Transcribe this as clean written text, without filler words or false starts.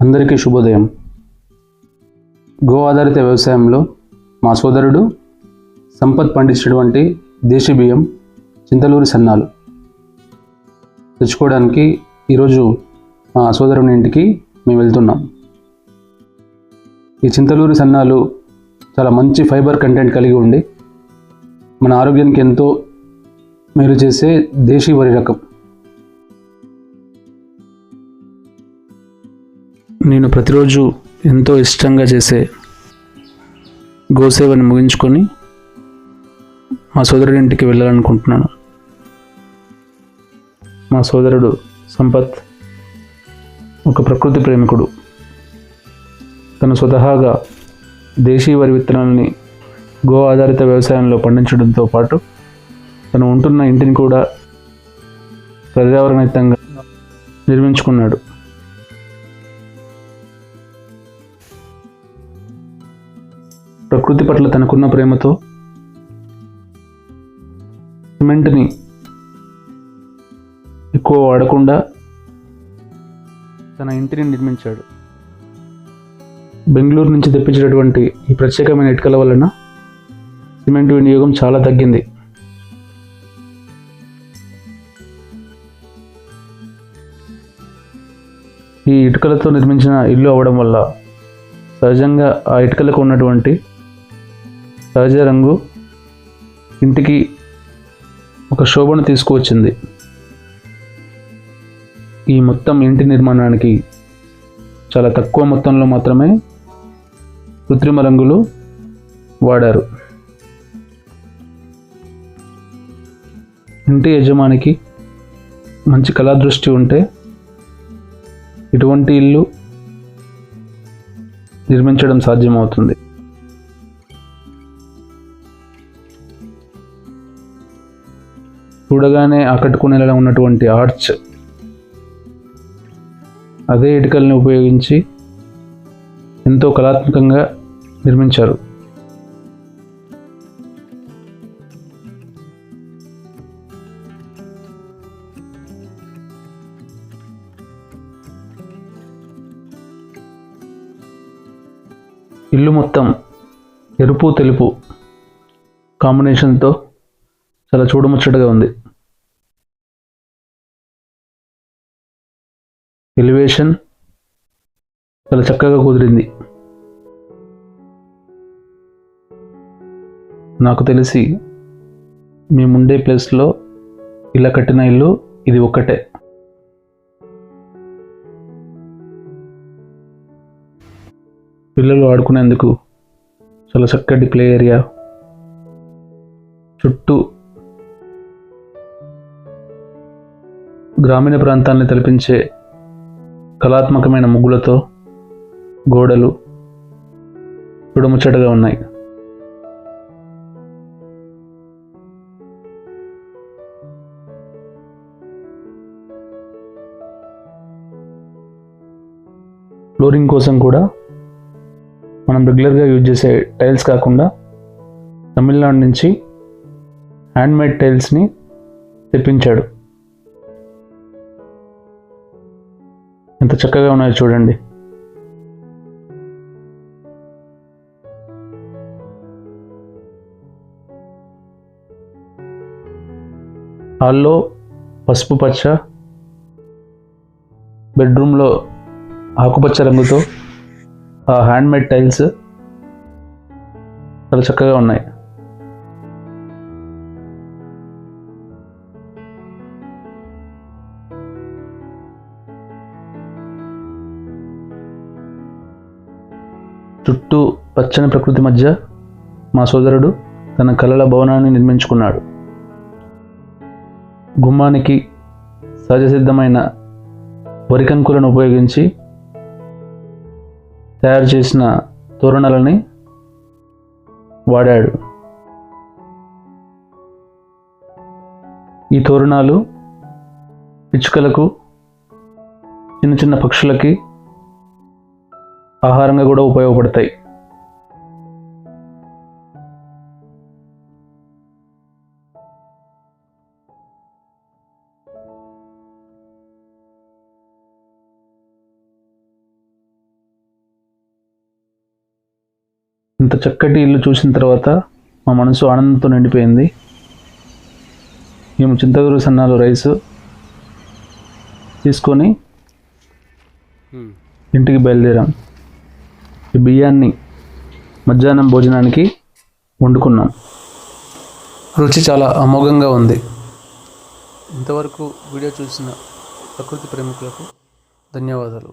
అందరికీ శుభోదయం. గో ఆధారిత వ్యవసాయంలో మా సోదరుడు సంపత్ పండించినటువంటి దేశీ బియ్యం చింతలూరి సన్నాలు తెచ్చుకోవడానికి ఈరోజు మా సోదరుని ఇంటికి మేము వెళ్తున్నాం. ఈ చింతలూరి సన్నాలు చాలా మంచి ఫైబర్ కంటెంట్ కలిగి ఉండి మన ఆరోగ్యానికి ఎంతో మేలు చేసే దేశీ వరి రకం. నేను ప్రతిరోజు ఎంతో ఇష్టంగా చేసే గోసేవని ముగించుకొని మా సోదరుడి ఇంటికి వెళ్ళాలనుకుంటున్నాను. మా సోదరుడు సంపత్ ఒక ప్రకృతి ప్రేమికుడు. తను స్వతహాగా దేశీ వరి విత్తనాలని గో ఆధారిత వ్యవసాయంలో పండించడంతో పాటు తను ఉంటున్న ఇంటిని కూడా పర్యావరణహితంగా నిర్మించుకున్నాడు. ప్రకృతి పట్ల తనకున్న ప్రేమతో సిమెంట్ని ఎక్కువ వాడకుండా తన ఇంటిని నిర్మించాడు. బెంగళూరు నుంచి తెప్పించినటువంటి ఈ ప్రత్యేకమైన ఇటుకల వలన సిమెంట్ వినియోగం చాలా తగ్గింది. ఈ ఇటుకలతో నిర్మించిన ఇల్లు అవ్వడం వల్ల సహజంగా ఆ ఇటుకలకు ఉన్నటువంటి సహజ రంగు ఇంటికి ఒక శోభను తీసుకువచ్చింది. ఈ మొత్తం ఇంటి నిర్మాణానికి చాలా తక్కువ మొత్తంలో మాత్రమే కృత్రిమ రంగులు వాడారు. ఇంటి యజమానికి మంచి కళాదృష్టి ఉంటే ఇటువంటి ఇల్లు నిర్మించడం సాధ్యమవుతుంది. చూడగానే ఆకట్టుకునేలా ఉన్నటువంటి ఆర్చ్ అదే ఇటుకల్ని ఉపయోగించి ఎంతో కళాత్మకంగా నిర్మించారు. ఇల్లు మొత్తం ఎరుపు తెలుపు కాంబినేషన్తో చాలా చూడముచ్చటగా ఉంది. ఎలివేషన్ చాలా చక్కగా కుదిరింది. నాకు తెలిసి మేముండే ప్లేస్లో ఇలా కట్టిన ఇల్లు ఇది ఒక్కటే. పిల్లలు ఆడుకునేందుకు చాలా చక్కటి ప్లే ఏరియా, చుట్టూ గ్రామీణ ప్రాంతాన్ని తలపించే కళాత్మకమైన ముగ్గులతో గోడలు చూడముచ్చటగా ఉన్నాయి. ఫ్లోరింగ్ కోసం కూడా మనం రెగ్యులర్గా యూజ్ చేసే టైల్స్ కాకుండా తమిళనాడు నుంచి హ్యాండ్మేడ్ టైల్స్ని తెప్పించాడు. ఎంత చక్కగా ఉన్నాయో చూడండి. హాల్లో పసుపు పచ్చ, బెడ్రూమ్లో ఆకుపచ్చ రంగుతో ఆ హ్యాండ్మేడ్ టైల్స్ చాలా చక్కగా ఉన్నాయి. చుట్టూ పచ్చని ప్రకృతి మధ్య మా సోదరుడు తన కలల భవనాన్ని నిర్మించుకున్నాడు. గుమ్మానికి సహజసిద్ధమైన వరికంకులను ఉపయోగించి తయారు చేసిన తోరణాలని వాడాడు. ఈ తోరణాలు పిచ్చుకలకు, చిన్న చిన్న పక్షులకి ఆహారంగా కూడా ఉపయోగపడతాయి. ఇంత చక్కటి ఇల్లు చూసిన తర్వాత మా మనసు ఆనందంతో నిండిపోయింది. మేము చింతగూరు సన్నాలు రైస్ తీసుకొని ఇంటికి బయలుదేరాం. ఈ బియ్యాన్ని మధ్యాహ్నం భోజనానికి వండుకున్నాం. రుచి చాలా అమోఘంగా ఉంది. ఇంతవరకు వీడియో చూసిన ప్రకృతి ప్రేమికులకు ధన్యవాదాలు.